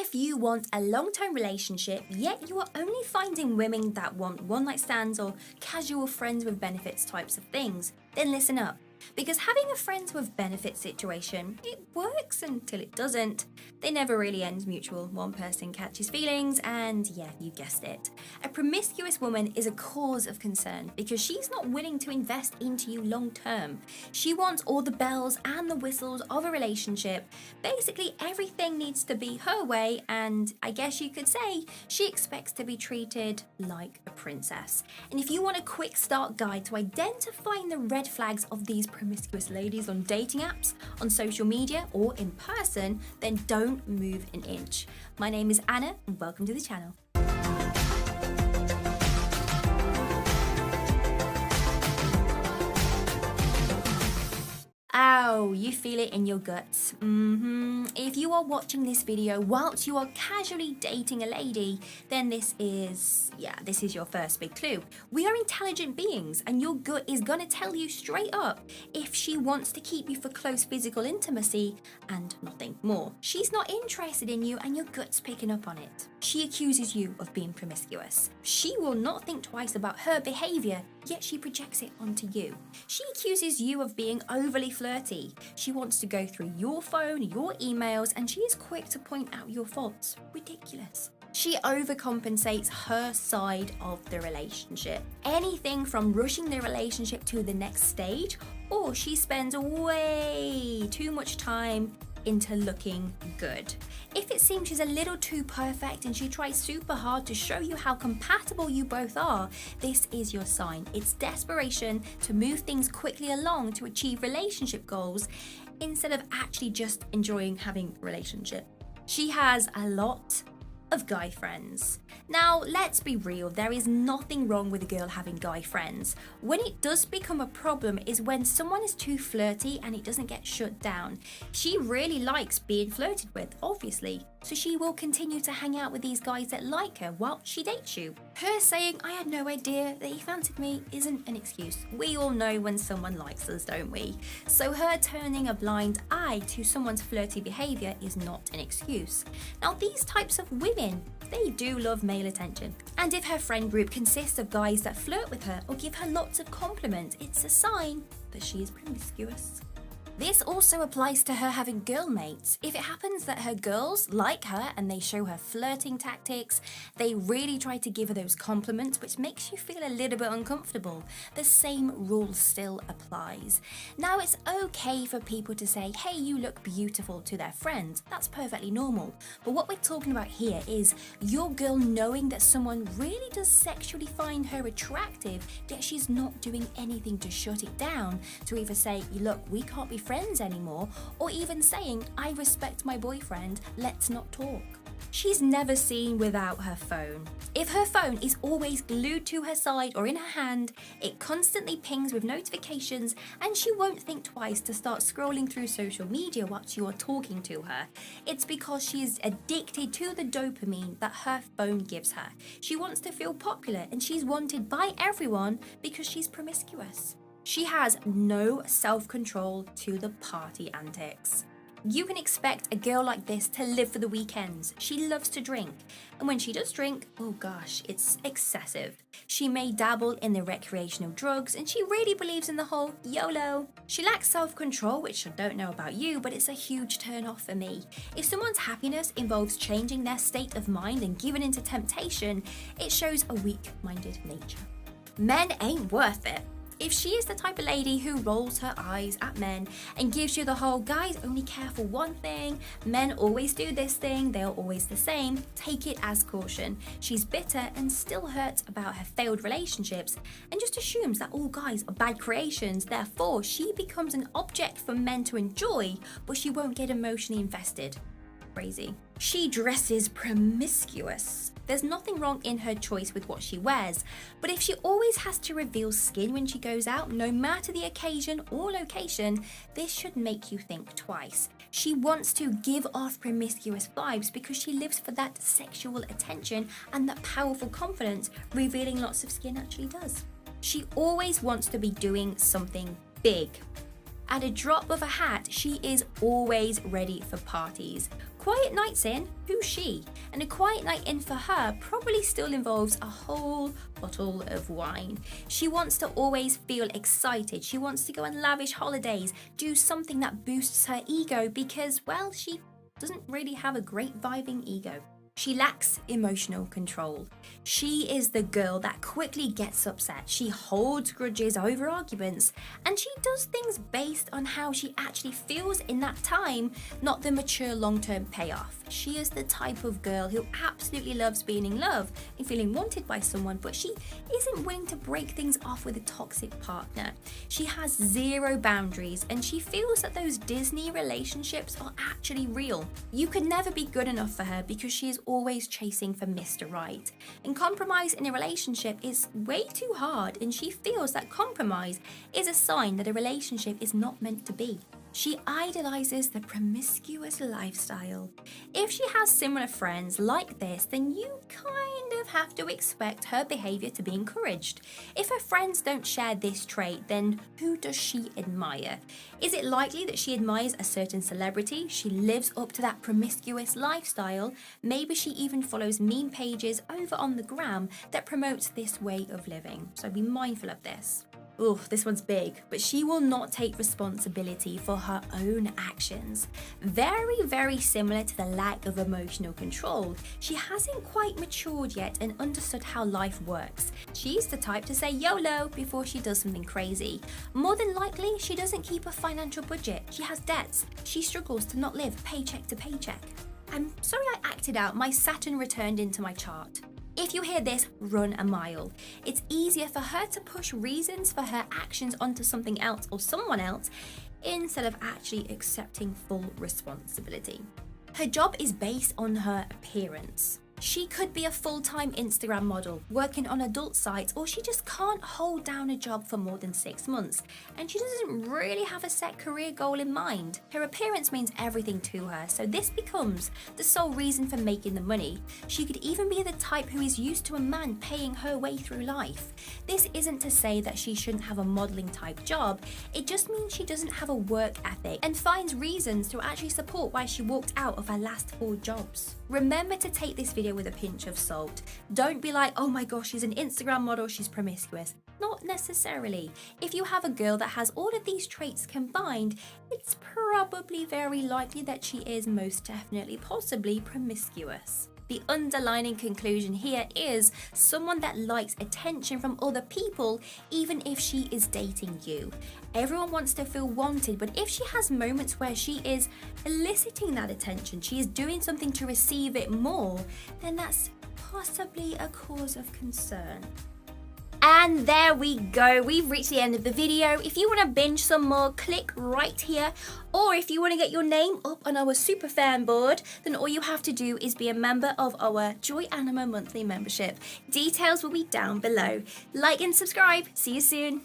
if you want a long-term relationship, yet you are only finding women that want one-night stands or casual friends with benefits types of things, then listen up. Because having a friends with benefits situation, it works until it doesn't. They never really end mutual. One person catches feelings and yeah, you guessed it. A promiscuous woman is a cause of concern because she's not willing to invest into you long term. She wants all the bells and the whistles of a relationship. Basically everything needs to be her way, and I guess you could say she expects to be treated like a princess. And if you want a quick start guide to identifying the red flags of these promiscuous ladies on dating apps, on social media or in person, then don't move an inch. My name is Anna and welcome to the channel. Ow, you feel it in your guts. If you are watching this video whilst you are casually dating a lady, then this is your first big clue. We are intelligent beings and your gut is gonna tell you straight up if she wants to keep you for close physical intimacy and nothing more. She's not interested in you and your gut's picking up on it. She accuses you of being promiscuous. She will not think twice about her behavior, yet she projects it onto you. She accuses you of being overly flirty. She wants to go through your phone, your emails, and she is quick to point out your faults. Ridiculous. She overcompensates her side of the relationship. Anything from rushing the relationship to the next stage, or she spends way too much time into looking good. If it seems she's a little too perfect and she tries super hard to show you how compatible you both are, this is your sign. It's desperation to move things quickly along to achieve relationship goals instead of actually just enjoying having a relationship. She has a lot of guy friends. Now, let's be real, there is nothing wrong with a girl having guy friends. When it does become a problem is when someone is too flirty and it doesn't get shut down. She really likes being flirted with, obviously, so she will continue to hang out with these guys that like her while she dates you. Her saying, "I had no idea that he fancied me," isn't an excuse. We all know when someone likes us, don't we? So her turning a blind eye to someone's flirty behavior is not an excuse. Now, these types of women, they do love male attention. And if her friend group consists of guys that flirt with her or give her lots of compliments, it's a sign that she is promiscuous. This also applies to her having girl mates. If it happens that her girls like her and they show her flirting tactics, they really try to give her those compliments, which makes you feel a little bit uncomfortable, the same rule still applies. Now, it's okay for people to say, "Hey, you look beautiful," to their friends. That's perfectly normal. But what we're talking about here is your girl knowing that someone really does sexually find her attractive, yet she's not doing anything to shut it down, to either say, "Look, we can't be friends anymore," or even saying, "I respect my boyfriend, let's not talk." She's never seen without her phone. If her phone is always glued to her side or in her hand, it constantly pings with notifications and she won't think twice to start scrolling through social media whilst you are talking to her. It's because she is addicted to the dopamine that her phone gives her. She wants to feel popular and she's wanted by everyone because she's promiscuous. She has no self-control to the party antics. You can expect a girl like this to live for the weekends. She loves to drink, and when she does drink, oh gosh, it's excessive. She may dabble in the recreational drugs, and she really believes in the whole YOLO. She lacks self-control, which I don't know about you, but it's a huge turn-off for me. If someone's happiness involves changing their state of mind and giving into temptation, it shows a weak-minded nature. Men ain't worth it. If she is the type of lady who rolls her eyes at men and gives you the whole "guys only care for one thing, men always do this thing, they're always the same," take it as caution. She's bitter and still hurt about her failed relationships and just assumes that all guys are bad creations, therefore she becomes an object for men to enjoy, but she won't get emotionally invested. Crazy. She dresses promiscuous. There's nothing wrong in her choice with what she wears, but if she always has to reveal skin when she goes out, no matter the occasion or location, this should make you think twice. She wants to give off promiscuous vibes because she lives for that sexual attention and that powerful confidence revealing lots of skin actually does. She always wants to be doing something big. At a drop of a hat, she is always ready for parties. quiet nights in, who's she? And a quiet night in for her probably still involves a whole bottle of wine. She wants to always feel excited. She wants to go on lavish holidays, do something that boosts her ego because, well, she doesn't really have a great vibing ego. She lacks emotional control. She is the girl that quickly gets upset. She holds grudges over arguments, and she does things based on how she actually feels in that time, not the mature long-term payoff. She is the type of girl who absolutely loves being in love and feeling wanted by someone, but she isn't willing to break things off with a toxic partner. She has zero boundaries, and she feels that those Disney relationships are actually real. You could never be good enough for her because she is always chasing for Mr. Right. And compromise in a relationship is way too hard, and she feels that compromise is a sign that a relationship is not meant to be. She idolizes the promiscuous lifestyle. If she has similar friends like this, then you kind of have to expect her behavior to be encouraged. If her friends don't share this trait, then who does she admire? Is it likely that she admires a certain celebrity? She lives up to that promiscuous lifestyle. Maybe she even follows meme pages over on the gram that promotes this way of living. So be mindful of this. Ooh, this one's big, but she will not take responsibility for her own actions. Very, very similar to the lack of emotional control. She hasn't quite matured yet and understood how life works. She's the type to say YOLO before she does something crazy. More than likely, she doesn't keep a financial budget. She has debts. She struggles to not live paycheck to paycheck. I'm sorry I acted out. My Saturn returned into my chart. If you hear this, run a mile. It's easier for her to push reasons for her actions onto something else or someone else instead of actually accepting full responsibility. Her job is based on her appearance. She could be a full-time Instagram model, working on adult sites, or she just can't hold down a job for more than 6 months, and she doesn't really have a set career goal in mind. Her appearance means everything to her, so this becomes the sole reason for making the money. She could even be the type who is used to a man paying her way through life. This isn't to say that she shouldn't have a modeling type job, it just means she doesn't have a work ethic and finds reasons to actually support why she walked out of her last 4 jobs. Remember to take this video with a pinch of salt. Don't be like, oh my gosh, she's an Instagram model, she's promiscuous. Not necessarily. If you have a girl that has all of these traits combined, it's probably very likely that she is most definitely, possibly promiscuous. The underlying conclusion here is someone that likes attention from other people, even if she is dating you. Everyone wants to feel wanted, but if she has moments where she is eliciting that attention, she is doing something to receive it more, then that's possibly a cause of concern. And there we go, we've reached the end of the video. If you want to binge some more, click right here. Or if you want to get your name up on our super fan board, then all you have to do is be a member of our Joy Anima monthly membership. Details will be down below. Like and subscribe. See you soon.